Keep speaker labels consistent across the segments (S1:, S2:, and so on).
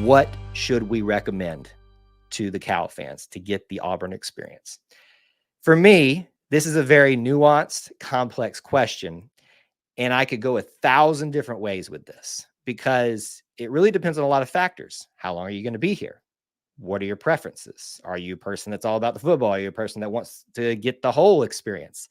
S1: what should we recommend to the Cal fans to get the Auburn experience? For me, this is a very nuanced, complex question, and I could go 1,000 different ways with this because it really depends on a lot of factors. How long are you going to be here? What are your preferences? Are you a person that's all about the football? Are you a person that wants to get the whole experience?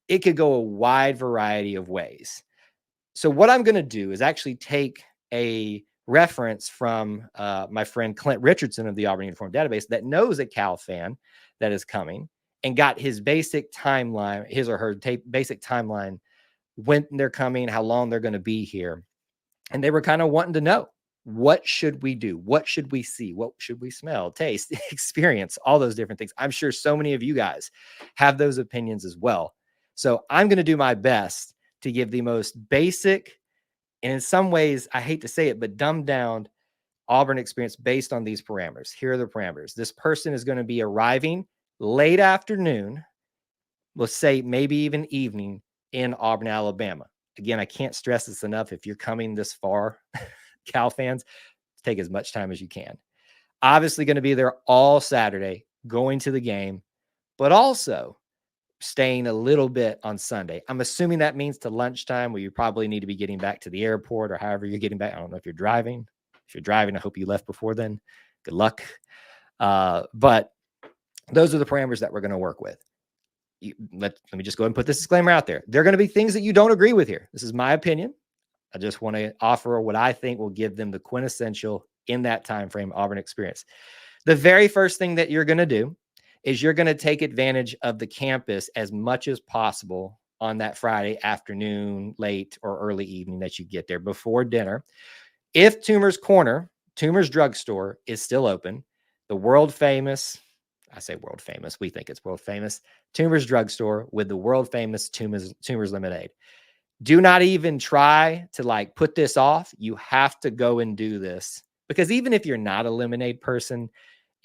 S1: It could go a wide variety of ways. So what I'm going to do is actually take a reference from my friend Clint Richardson of the Auburn Uniform Database that knows a Cal fan that is coming and got his basic timeline, his or her basic timeline, when they're coming, how long they're going to be here. And they were kind of wanting to know, what should we do? What should we see? What should we smell, taste, experience, all those different things? I'm sure so many of you guys have those opinions as well. So I'm going to do my best to give the most basic, and in some ways, I hate to say it, but dumbed down Auburn experience based on these parameters. Here are the parameters. This person is going to be arriving late afternoon, let's say maybe even evening, in Auburn, Alabama. Again, I can't stress this enough. If you're coming this far, Cal fans, take as much time as you can. Obviously going to be there all Saturday, going to the game, but also staying a little bit on Sunday. I'm assuming that means to lunchtime, where you probably need to be getting back to the airport or however you're getting back. I don't know if you're driving. If you're driving, I hope you left before then. Good luck. But those are the parameters that we're going to work with. Let me just go ahead and put this disclaimer out there. There are going to be things that you don't agree with here. This is my opinion. I just want to offer what I think will give them the quintessential in that time frame Auburn experience. The very first thing that you're going to do is you're going to take advantage of the campus as much as possible on that Friday afternoon, late or early evening that you get there before dinner. If Toomer's Corner, Toomer's Drugstore, is still open, the world famous, I say world famous, we think it's world famous, Toomer's Drugstore with the world famous Toomer's Lemonade. Do not even try to put this off. You have to go and do this, because even if you're not a lemonade person,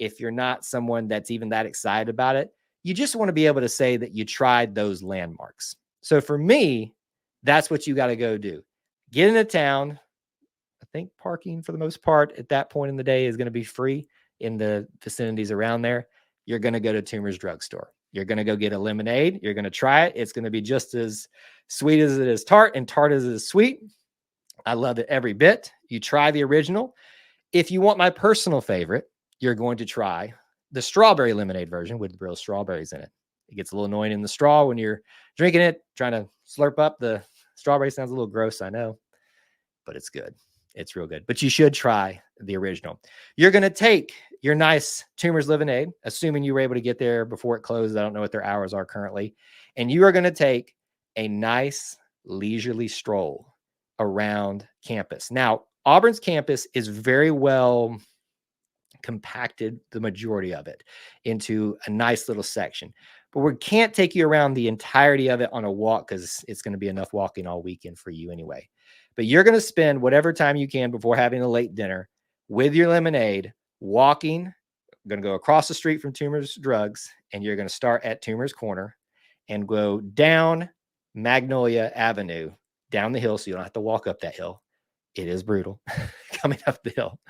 S1: if you're not someone that's even that excited about it, you just want to be able to say that you tried those landmarks. So for me, that's what you got to go do. Get into town. I think parking for the most part at that point in the day is going to be free in the vicinities around there. You're going to go to Toomer's Drugstore. You're going to go get a lemonade. You're going to try it. It's going to be just as sweet as it is tart, and tart as it is sweet. I love it every bit. You try the original. If you want my personal favorite, you're going to try the strawberry lemonade version with real strawberries in it. It gets a little annoying in the straw when you're drinking it, trying to slurp up the strawberry. Sounds a little gross, I know, but it's good. It's real good. But you should try the original. You're going to take your nice Toomer's Lemonade, assuming you were able to get there before it closes. I don't know what their hours are currently. And you are going to take a nice leisurely stroll around campus. Now, Auburn's campus is very well compacted, the majority of it, into a nice little section. But we can't take you around the entirety of it on a walk, because it's going to be enough walking all weekend for you anyway. But you're going to spend whatever time you can before having a late dinner with your lemonade, walking. I'm going to go across the street from Toomer's Drugs, and you're going to start at Toomer's Corner and go down Magnolia Avenue, down the hill, so you don't have to walk up that hill. It is brutal coming up the hill,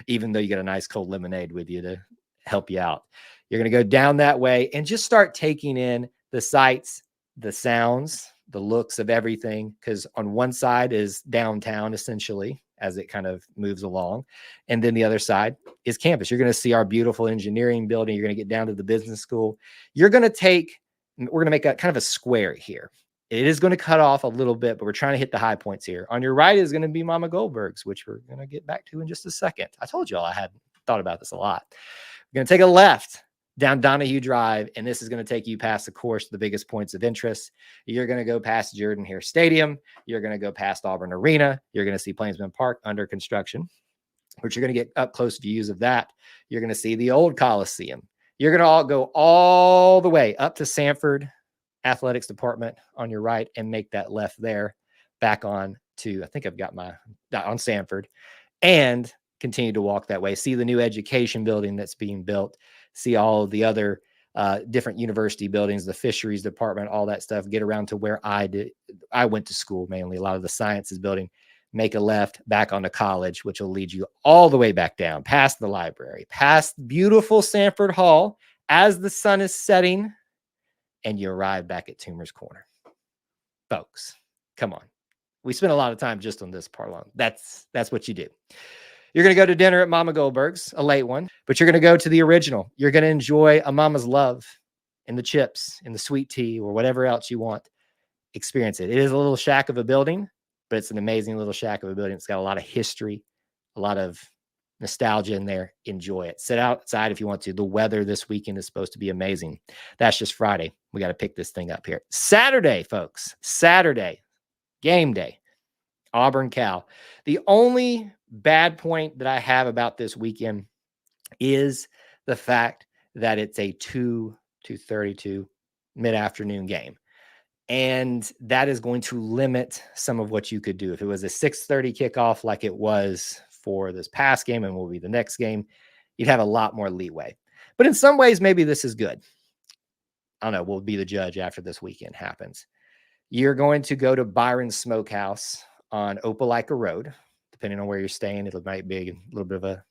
S1: even though you get a nice cold lemonade with you to help you out. You're going to go down that way and just start taking in the sights, the sounds, the looks of everything, because on one side is downtown, essentially, as it kind of moves along. And then the other side is campus. You're going to see our beautiful engineering building. You're going to get down to the business school. We're going to make a kind of a square here. It is going to cut off a little bit, but we're trying to hit the high points here. On your right is going to be Mama Goldberg's, which we're going to get back to in just a second. I told you all I had thought about this a lot. We're going to take a left down Donahue Drive, and this is going to take you past, of course, the biggest points of interest. You're going to go past Jordan-Hare Stadium. You're going to go past Auburn Arena. You're going to see Plainsman Park under construction, which you're going to get up close views of that. You're going to see the old Coliseum. You're going to go all the way up to Sanford Athletics Department on your right and make that left there back on to, I think I've got on Sanford, and continue to walk that way. See the new education building that's being built. See all of the other different university buildings, the fisheries department, all that stuff. Get around to where I went to school, mainly a lot of the sciences building. make a left back onto College, which will lead you all the way back down, past the library, past beautiful Sanford Hall as the sun is setting, and you arrive back at Toomer's Corner. Folks, come on. We spent a lot of time just on this part alone. That's what you do. You're going to go to dinner at Mama Goldberg's, a late one, but you're going to go to the original. You're going to enjoy a Mama's Love and the chips and the sweet tea or whatever else you want. Experience it. It is a little shack of a building, but it's an amazing little shack of a building. It's got a lot of history, a lot of nostalgia in there. Enjoy it. Sit outside if you want to. The weather this weekend is supposed to be amazing. That's just Friday. We got to pick this thing up here. Saturday, folks. Saturday, game day. Auburn, Cal. The only bad point that I have about this weekend is the fact that it's a 2:32 mid-afternoon game. And that is going to limit some of what you could do. If it was a 6:30 kickoff like it was for this past game and will be the next game, you'd have a lot more leeway. But in some ways, maybe this is good. I don't know. We'll be the judge after this weekend happens. You're going to go to Byron's Smokehouse on Opelika Road. Depending on where you're staying, it might be a little bit of a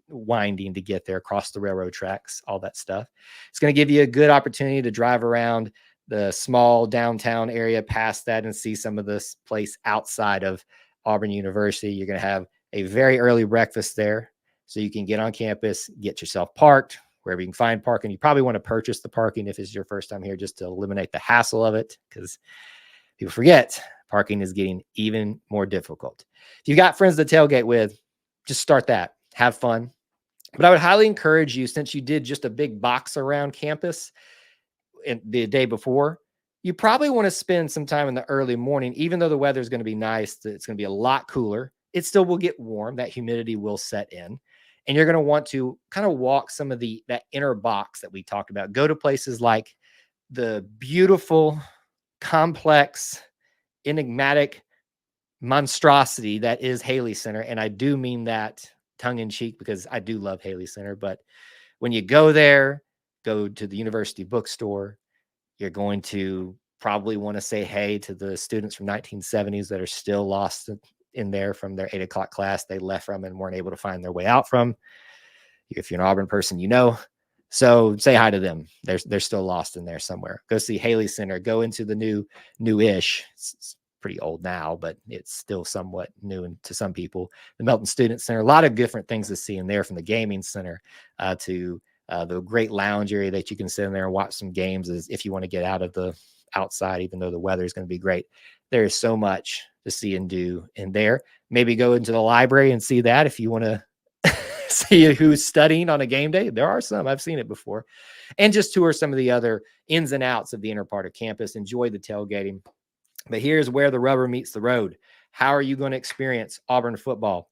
S1: winding to get there across the railroad tracks, all that stuff. It's going to give you a good opportunity to drive around the small downtown area past that and see some of this place outside of Auburn University. You're going to have a very early breakfast there so you can get on campus, get yourself parked wherever you can find parking. You probably want to purchase the parking if it's your first time here just to eliminate the hassle of it, because people forget parking is getting even more difficult. If you've got friends to tailgate with, just start that. Have fun. But I would highly encourage you, since you did just a big box around campus the day before, you probably want to spend some time in the early morning. Even though the weather is going to be nice, it's going to be a lot cooler. It still will get warm. That humidity will set in. And you're going to want to kind of walk some of that inner box that we talked about. Go to places like the beautiful, complex, enigmatic monstrosity that is Haley Center. And I do mean that tongue in cheek because I do love Haley Center. But when you go there, go to the university bookstore, you're going to probably want to say hey to the students from 1970s that are still lost in there from their 8 o'clock class they left from and weren't able to find their way out from. If you're an Auburn person, you know. So say hi to them. They're still lost in there somewhere. Go see Haley Center. Go into the new-ish. It's pretty old now, but it's still somewhat new to some people. The Melton Student Center. A lot of different things to see in there, from the gaming center to the great lounge area that you can sit in there and watch some games if you want to get out of the outside, even though the weather is going to be great. There is so much to see and do in there. Maybe go into the library and see that if you want to see who's studying on a game day. There are some. I've seen it before. And just tour some of the other ins and outs of the inner part of campus. Enjoy the tailgating. But here's where the rubber meets the road. How are you going to experience Auburn football?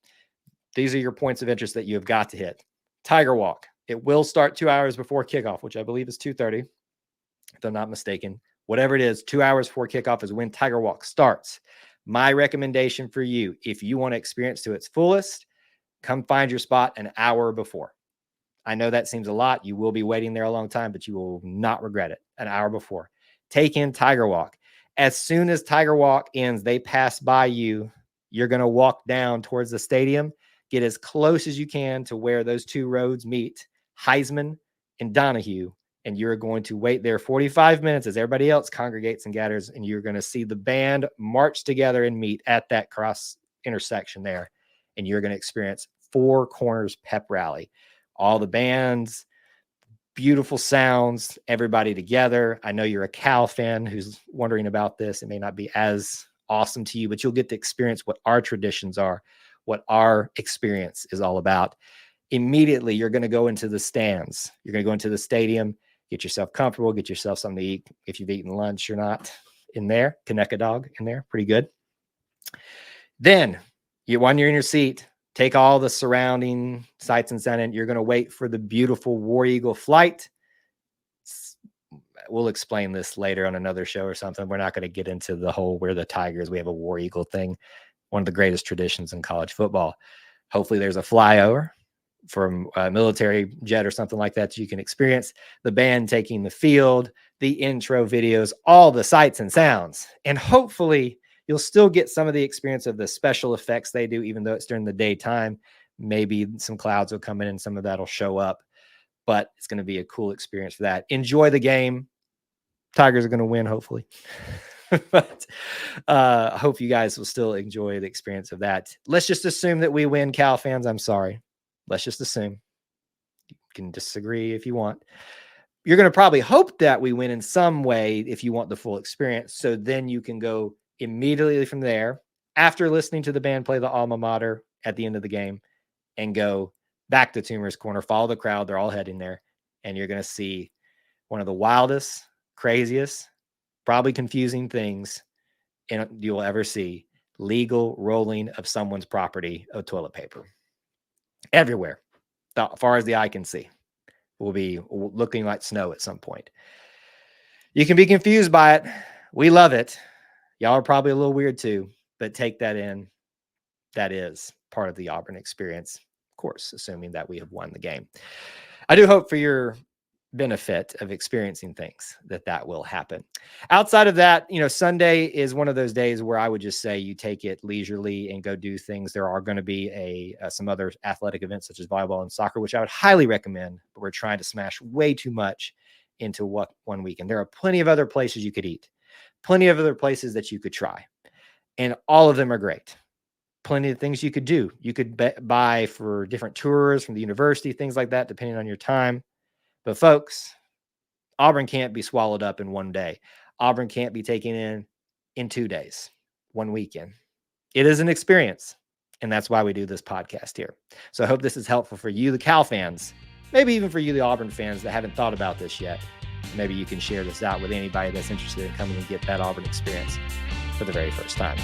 S1: These are your points of interest that you have got to hit. Tiger Walk. It will start 2 hours before kickoff, which I believe is 2:30, if I'm not mistaken. Whatever it is, 2 hours before kickoff is when Tiger Walk starts. My recommendation for you, if you want to experience to its fullest, come find your spot an hour before. I know that seems a lot. You will be waiting there a long time, but you will not regret it. An hour before. Take in Tiger Walk. As soon as Tiger Walk ends, they pass by you. You're going to walk down towards the stadium. Get as close as you can to where those two roads meet, Heisman and Donahue, and you're going to wait there 45 minutes as everybody else congregates and gathers, and you're going to see the band march together and meet at that cross intersection there, and you're going to experience Four Corners Pep Rally. All the bands, beautiful sounds, everybody together. I know you're a Cal fan who's wondering about this. It may not be as awesome to you, but you'll get to experience what our traditions are, what our experience is all about. Immediately, you're going to go into the stands. You're going to go into the stadium, get yourself comfortable, get yourself something to eat. If you've eaten lunch or not in there, Kaneka dog in there, pretty good. Then, when you're in your seat, take all the surrounding sights and sound, and you're going to wait for the beautiful War Eagle flight. We'll explain this later on another show or something. We're not going to get into the whole where the Tigers, we have a War Eagle thing, one of the greatest traditions in college football. Hopefully there's a flyover from a military jet or something like that so you can experience the band taking the field, the intro videos, all the sights and sounds. And hopefully You'll still get some of the experience of the special effects they do, even though it's during the daytime. Maybe some clouds will come in and some of that will show up, but it's going to be a cool experience for that. Enjoy the game. Tigers are going to win, hopefully. But I hope you guys will still enjoy the experience of that. Let's just assume that we win, Cal fans. I'm sorry. Let's just assume. You can disagree if you want. You're going to probably hope that we win in some way if you want the full experience. So then you can go immediately from there, after listening to the band play the alma mater at the end of the game, and go back to Toomer's Corner, follow the crowd. They're all heading there. And you're going to see one of the wildest, craziest, probably confusing things you will ever see: legal rolling of someone's property of toilet paper. Everywhere, as far as the eye can see, will be looking like snow at some point. You can be confused by it. We love it. Y'all are probably a little weird too, but take that in. That is part of the Auburn experience, of course, assuming that we have won the game. I do hope for your benefit of experiencing things that will happen. Outside of that, Sunday is one of those days where I would just say you take it leisurely and go do things. There are going to be some other athletic events such as volleyball and soccer, which I would highly recommend, but we're trying to smash way too much into one weekend. There are plenty of other places you could eat, plenty of other places that you could try, and all of them are great. Plenty of things you could do. You could buy for different tours from the university, things like that, depending on your time. But folks, Auburn can't be swallowed up in one day. Auburn can't be taken in 2 days, one weekend. It is an experience, and that's why we do this podcast here. So I hope this is helpful for you, the Cal fans, maybe even for you, the Auburn fans that haven't thought about this yet. Maybe you can share this out with anybody that's interested in coming and get that Auburn experience for the very first time.